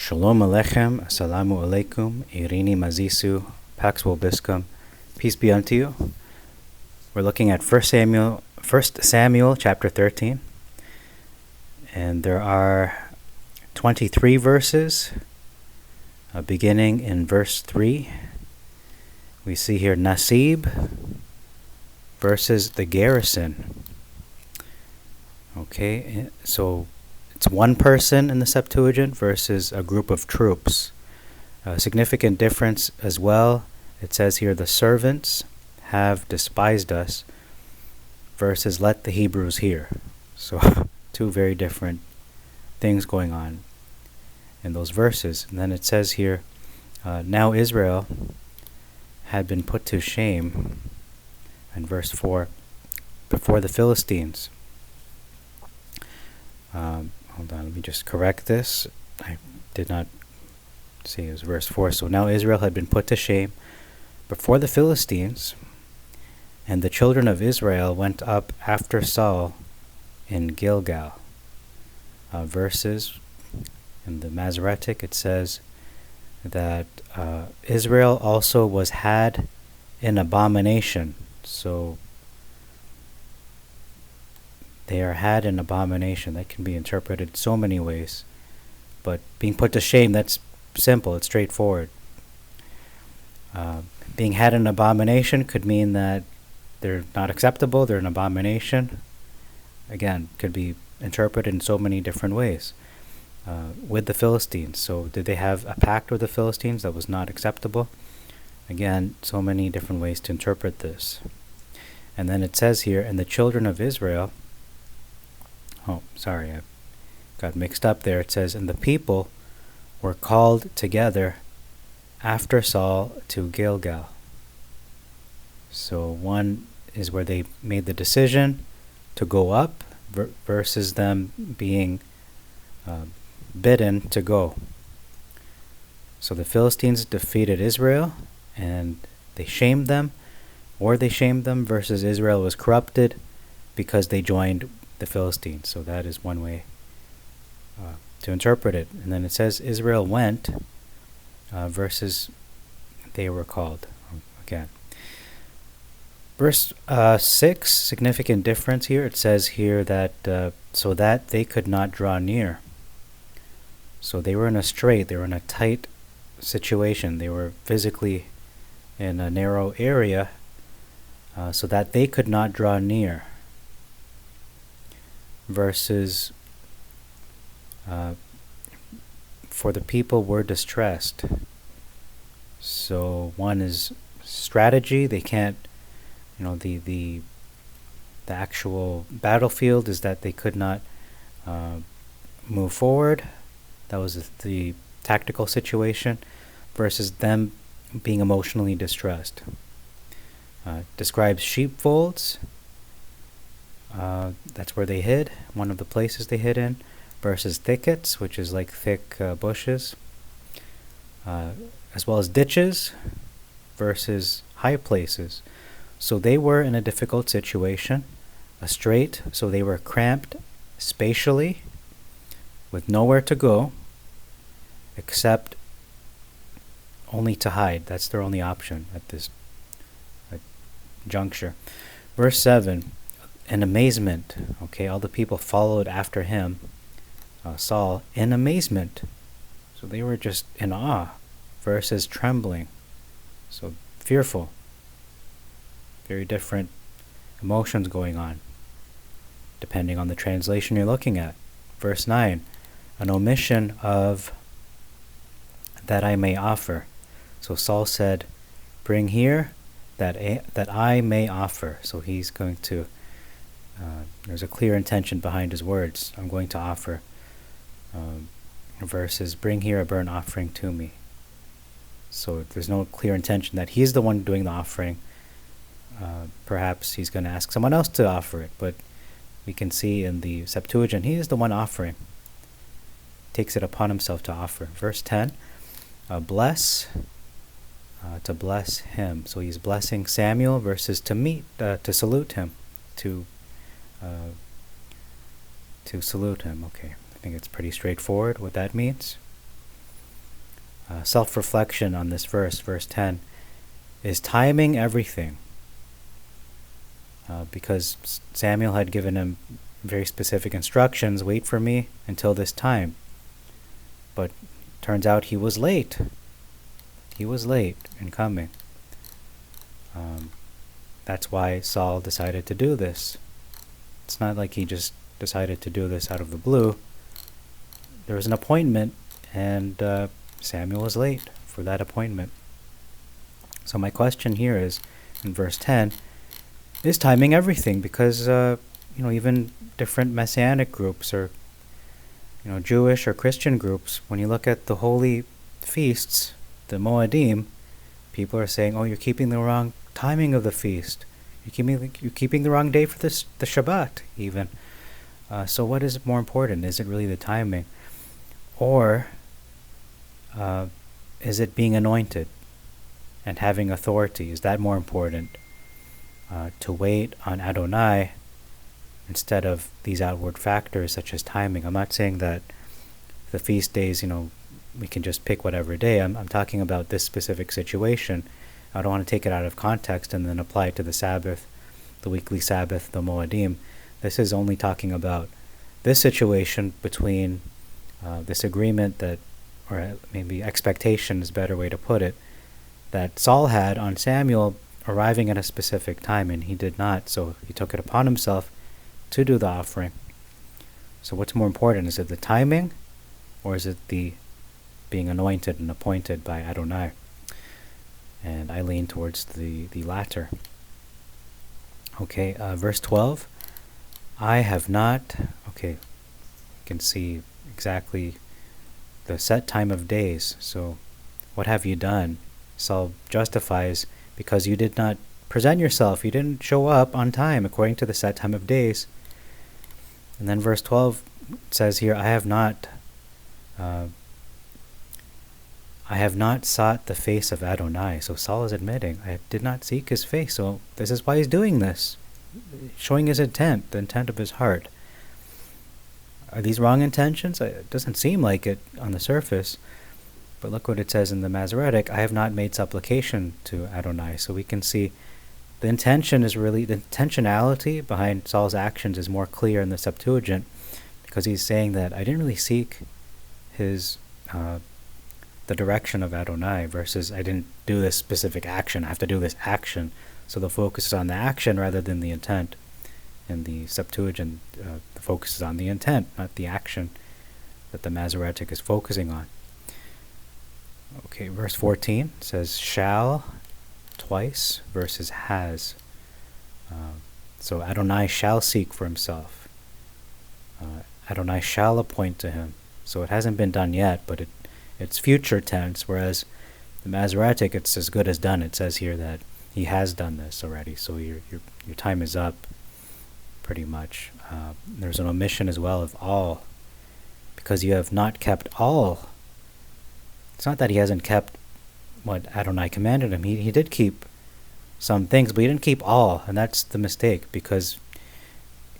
Shalom Alechem, Assalamu Alaikum, Irini Mazisu, Pax Vobiscum, peace be unto you. We're looking at 1 Samuel chapter 13, and there are 23 verses, beginning in verse 3. We see here Nasib versus the garrison. Okay, so it's one person in the Septuagint versus a group of troops. A significant difference as well. It says here, the servants have despised us versus let the Hebrews hear. So two very different things going on in those verses. And then it says here, now Israel had been put to shame, in verse 4, before the Philistines. Hold on, let me just correct this. I did not say it was verse 4. So now Israel had been put to shame before the Philistines, and the children of Israel went up after Saul in Gilgal. Verses in the Masoretic, it says that Israel also was had in abomination. So they are had in abomination. That can be interpreted so many ways. But being put to shame, that's simple, it's straightforward. Being had in abomination could mean that they're not acceptable, they're an abomination. Again, could be interpreted in so many different ways. With the Philistines. So did they have a pact with the Philistines that was not acceptable? Again, so many different ways to interpret this. And then it says here, and the children of Israel, I got mixed up there. It says, and the people were called together after Saul to Gilgal. So one is where they made the decision to go up versus them being bidden to go. So the Philistines defeated Israel and they shamed them, versus Israel was corrupted because they joined the Philistines. So that is one way to interpret it. And then it says Israel went versus they were called. Again, verse 6, significant difference here. It says here that so that they could not draw near. So they were in a strait, they were in a tight situation, they were physically in a narrow area, so that they could not draw near. Versus for the people were distressed. So one is strategy, they can't, the actual battlefield is that they could not move forward. That was the tactical situation, versus them being emotionally distressed. Describes sheepfolds. That's where they hid, one of the places they hid in, versus thickets, which is like thick bushes, as well as ditches, versus high places. So they were in a difficult situation, a strait, so they were cramped spatially, with nowhere to go, except only to hide. That's their only option at this juncture. Verse 7, in amazement, all the people followed after him, Saul, in amazement. So they were just in awe, versus trembling. So fearful. Very different emotions going on, depending on the translation you're looking at. Verse 9, an omission of that I may offer. So Saul said, bring here that I may offer. So he's going to, there's a clear intention behind his words. I'm going to offer. Versus bring here a burnt offering to me. So there's no clear intention that he's the one doing the offering. Perhaps he's going to ask someone else to offer it, but we can see in the Septuagint, he is the one offering. Takes it upon himself to offer. Verse 10, bless, to bless him. So he's blessing Samuel versus to salute him, to salute him. Okay, I think it's pretty straightforward what that means. self-reflection on this verse 10, is timing everything. Because Samuel had given him very specific instructions, wait for me until this time. But turns out he was late. He was late in coming. That's why Saul decided to do this. It's not like he just decided to do this out of the blue. There was an appointment, and Samuel was late for that appointment. So my question here is, in verse 10, is timing everything? Because even different messianic groups, or Jewish or Christian groups, when you look at the holy feasts, the Moedim, people are saying, "Oh, you're keeping the wrong timing of the feast. You're keeping the wrong day for the Shabbat, even." So what is more important? Is it really the timing, or is it being anointed and having authority? Is that more important? To wait on Adonai instead of these outward factors such as timing. I'm not saying that the feast days, we can just pick whatever day. I'm talking about this specific situation. I don't want to take it out of context and then apply it to the Sabbath, the weekly Sabbath, the Moedim. This is only talking about this situation between this agreement that, or maybe expectation is a better way to put it, that Saul had on Samuel arriving at a specific time, and he did not, so he took it upon himself to do the offering. So what's more important? Is it the timing, or is it the being anointed and appointed by Adonai? And I lean towards the latter. Okay, verse 12. I have not, you can see exactly the set time of days. So what have you done? Saul justifies, because you did not present yourself, you didn't show up on time according to the set time of days. And then verse 12 says here, I have not sought the face of Adonai. So Saul is admitting, I did not seek his face. So this is why he's doing this, showing his intent, the intent of his heart. Are these wrong intentions? It doesn't seem like it on the surface. But look what it says in the Masoretic, I have not made supplication to Adonai. So we can see the intention is really, the intentionality behind Saul's actions is more clear in the Septuagint, because he's saying that I didn't really seek his, the direction of Adonai, versus I didn't do this specific action, I have to do this action. So the focus is on the action rather than the intent. In the Septuagint, the focus is on the intent, not the action that the Masoretic is focusing on. Okay, verse 14 says shall twice versus has. So Adonai shall seek for himself. Adonai shall appoint to him. So it hasn't been done yet, but it's future tense, whereas the Masoretic, it's as good as done. It says here that he has done this already, so your time is up, pretty much. There's an omission as well of all, because you have not kept all. It's not that he hasn't kept what Adonai commanded him. He did keep some things, but he didn't keep all, and that's the mistake, because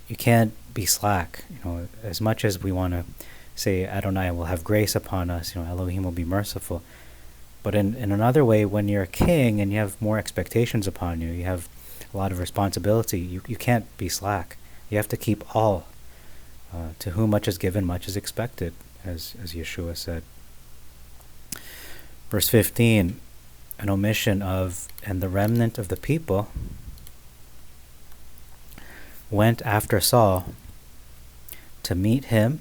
you can't be slack. As much as we want to say Adonai will have grace upon us, Elohim will be merciful, but in another way, when you're a king and you have more expectations upon you, you have a lot of responsibility, you can't be slack. You have to keep all. To whom much is given, much is expected, as Yeshua said. Verse 15, an omission of, and the remnant of the people went after Saul to meet him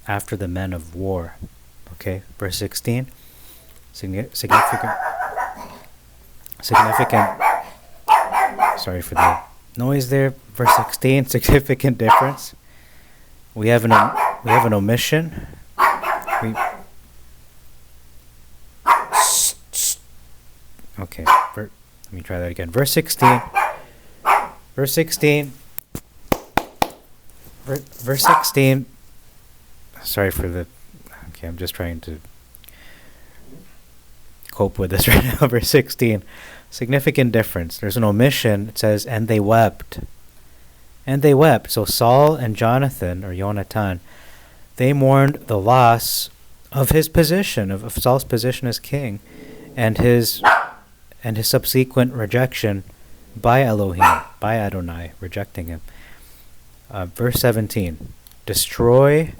after the men of war. Okay, verse 16, significant, sorry for the noise there. Verse 16, significant difference. We have an omission. Okay, let me try that again. Verse 16. Verse 16. Sorry for the... Okay, I'm just trying to cope with this right now. Verse 16. Significant difference. There's an omission. It says, and they wept. And they wept. So Saul and Jonathan, or Yonatan, they mourned the loss of his position, of Saul's position as king, and his subsequent rejection by Elohim, by Adonai, rejecting him. Verse 17, destroy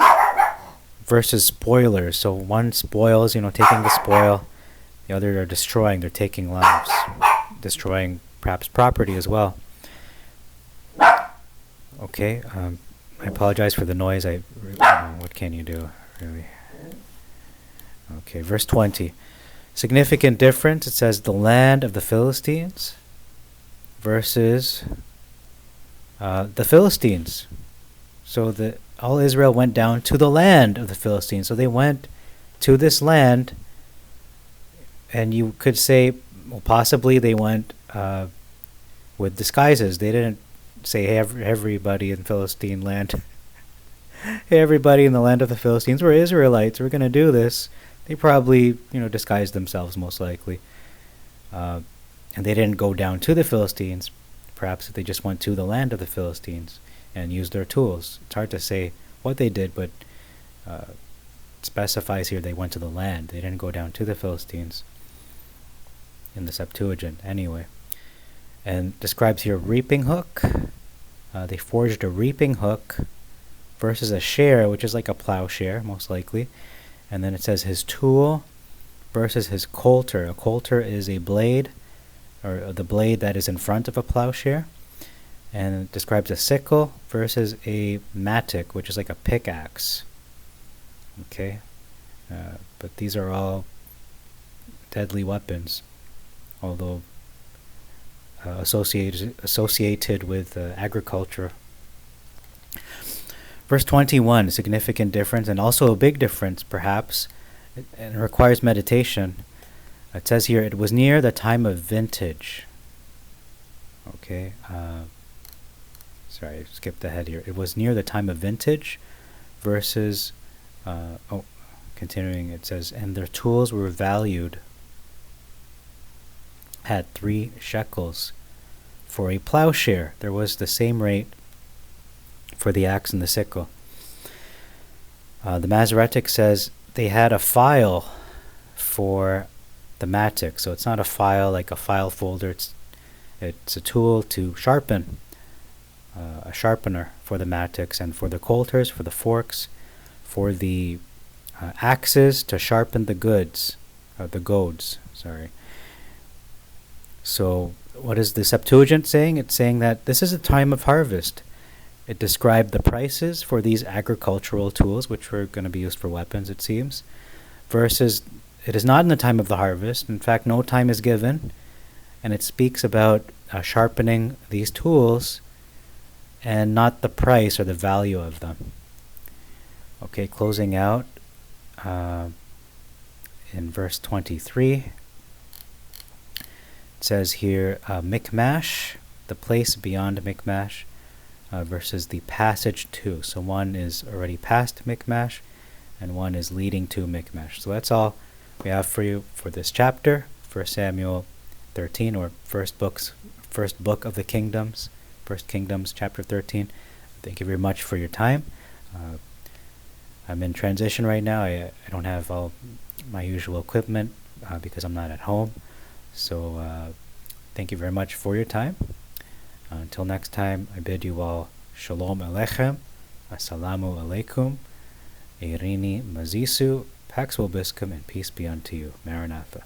versus spoilers. So one spoils, taking the spoil. The other are destroying, they're taking lives, destroying perhaps property as well. Okay, I apologize for the noise. What can you do, really? Okay, verse 20. Significant difference. It says the land of the Philistines versus the Philistines. So all Israel went down to the land of the Philistines. So they went to this land, and you could say, well, possibly they went with disguises. They didn't say, hey, everybody in Philistine land, hey, everybody in the land of the Philistines, we're Israelites, we're going to do this. They probably, disguised themselves, most likely. And they didn't go down to the Philistines. Perhaps they just went to the land of the Philistines and used their tools. It's hard to say what they did, but it specifies here they went to the land. They didn't go down to the Philistines in the Septuagint, anyway. And describes here reaping hook. They forged a reaping hook versus a share, which is like a plowshare, most likely. And then it says his tool versus his coulter. A coulter is a blade, or the blade that is in front of a plowshare. And it describes a sickle versus a mattock, which is like a pickaxe. Okay? But these are all deadly weapons, although associated with agriculture. Verse 21, significant difference, and also a big difference, perhaps, and requires meditation. It says here, it was near the time of vintage. Okay, sorry, I skipped ahead here. It was near the time of vintage versus, continuing, it says, and their tools were valued at 3 shekels for a plowshare. There was the same rate for the axe and the sickle. The Masoretic says they had a file for the mattock. So it's not a file like a file folder. It's a tool to sharpen, a sharpener for the mattocks, and for the coulters, for the forks, for the axes to sharpen the goads. Sorry. So what is the Septuagint saying? It's saying that this is a time of harvest. It described the prices for these agricultural tools, which were going to be used for weapons, it seems, versus it is not in the time of the harvest. In fact, no time is given, and it speaks about sharpening these tools and not the price or the value of them. Okay, closing out in verse 23. It says here, Michmash, the place beyond Michmash, versus the passage to. So one is already past Michmash, and one is leading to Michmash. So that's all we have for you for this chapter, 1 Samuel 13, or first book of the Kingdoms, 1 Kingdoms chapter 13. Thank you very much for your time. I'm in transition right now. I don't have all my usual equipment because I'm not at home. So thank you very much for your time. Until next time, I bid you all Shalom Aleichem, Assalamu Alaikum, Eirini Mazisu, Pax Vobiscum, and peace be unto you. Maranatha.